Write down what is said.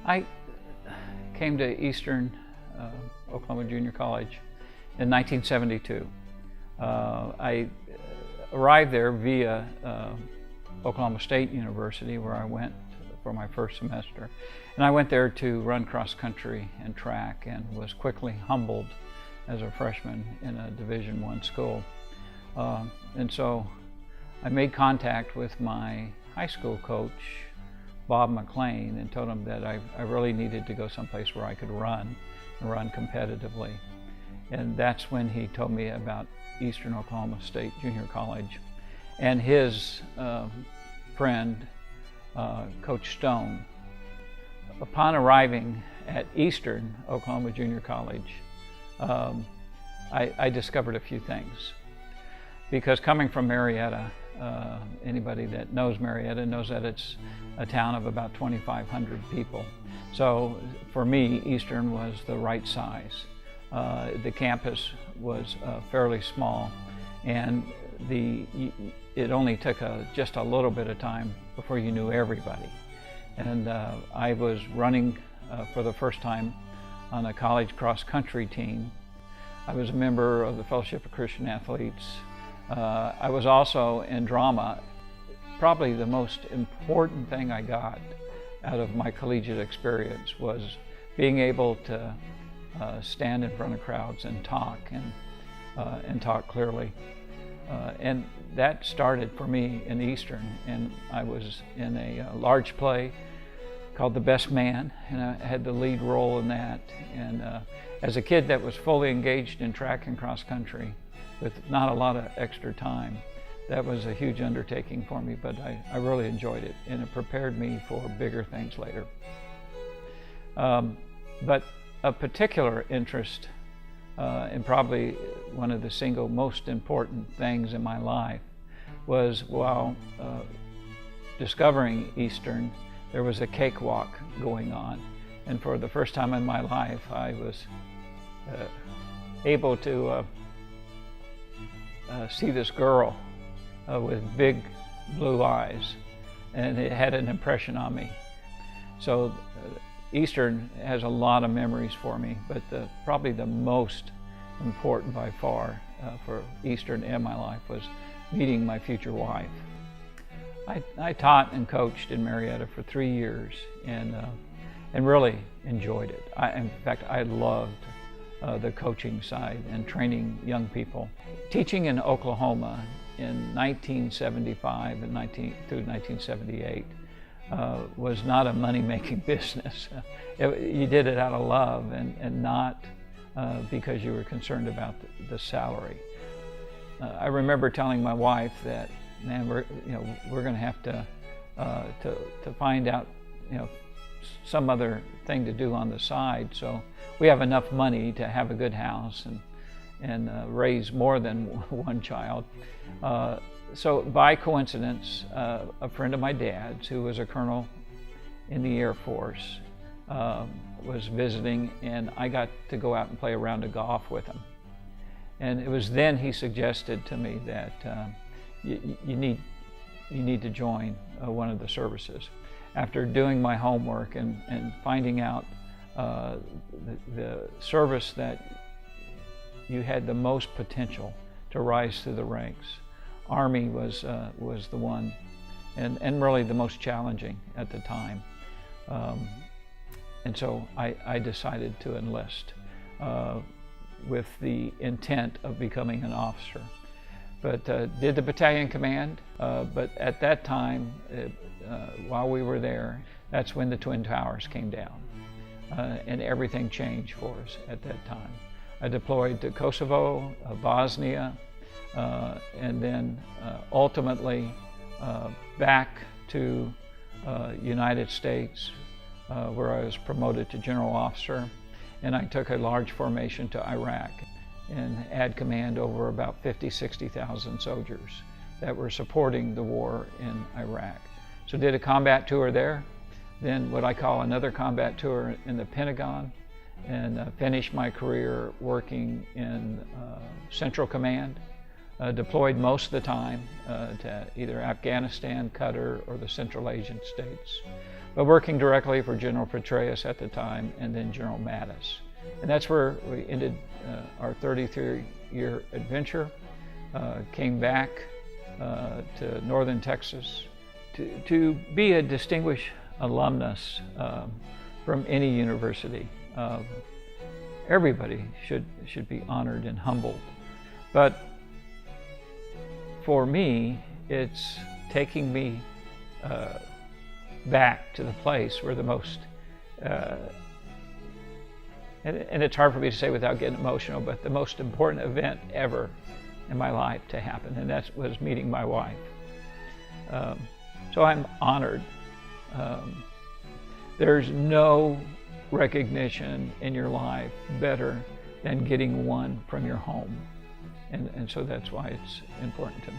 I came to Eastern Oklahoma Junior College in 1972. I arrived there via Oklahoma State University, where I went for my first semester. And I went there to run cross country and track, and was quickly humbled as a freshman in a Division I school. And so I made contact with my high school coach, Bob McLean, and told him that I really needed to go someplace where I could run competitively. And that's when he told me about Eastern Oklahoma State Junior College. And his friend, Coach Stone. Upon arriving at Eastern Oklahoma Junior College, I discovered a few things. Because coming from Marietta, anybody that knows Marietta knows that it's a town of about 2,500 people. So for me, Eastern was the right size. The campus was fairly small, and it only took just a little bit of time before you knew everybody. And I was running for the first time on a college cross-country team. I was a member of the Fellowship of Christian Athletes. I was also in drama. Probably the most important thing I got out of my collegiate experience was being able to stand in front of crowds and talk clearly. And that started for me in Eastern, and I was in a large play called The Best Man, and I had the lead role in that. And as a kid that was fully engaged in track and cross country with not a lot of extra time, that was a huge undertaking for me, but I really enjoyed it, and it prepared me for bigger things later. But a particular interest, and probably one of the single most important things in my life, was while discovering Eastern, there was a cakewalk going on. And for the first time in my life, I was able to see this girl with big blue eyes, and it had an impression on me. So Eastern has a lot of memories for me, but probably the most important by far for Eastern and my life was meeting my future wife. I taught and coached in Marietta for 3 years, and really enjoyed it. In fact, I loved the coaching side and training young people. Teaching in Oklahoma in 1975 and through 1978 was not a money-making business. You did it out of love and not because you were concerned about the salary. I remember telling my wife that, man, we're going to have to find out, some other thing to do on the side, so we have enough money to have a good house and raise more than one child. So by coincidence, a friend of my dad's, who was a colonel in the Air Force, was visiting, and I got to go out and play a round of golf with him. And it was then he suggested to me that you need to join one of the services. After doing my homework and finding out the service that you had the most potential to rise through the ranks, Army was the one, and really the most challenging at the time. And so I decided to enlist with the intent of becoming an officer. But did the battalion command, but at that time, while we were there, that's when the Twin Towers came down, and everything changed for us at that time. I deployed to Kosovo, Bosnia, and then ultimately back to United States, where I was promoted to general officer, and I took a large formation to Iraq and had command over about 60,000 soldiers that were supporting the war in Iraq. So did a combat tour there, then what I call another combat tour in the Pentagon, and finished my career working in Central Command, deployed most of the time to either Afghanistan, Qatar, or the Central Asian states, but working directly for General Petraeus at the time and then General Mattis. And that's where we ended our 33-year adventure, came back to northern Texas to be a distinguished alumnus from any university. Everybody should be honored and humbled. But for me, it's taking me back to the place where the most, and it's hard for me to say without getting emotional, but the most important event ever in my life to happen, and that was meeting my wife. So I'm honored. There's no recognition in your life better than getting one from your home. And so that's why it's important to me.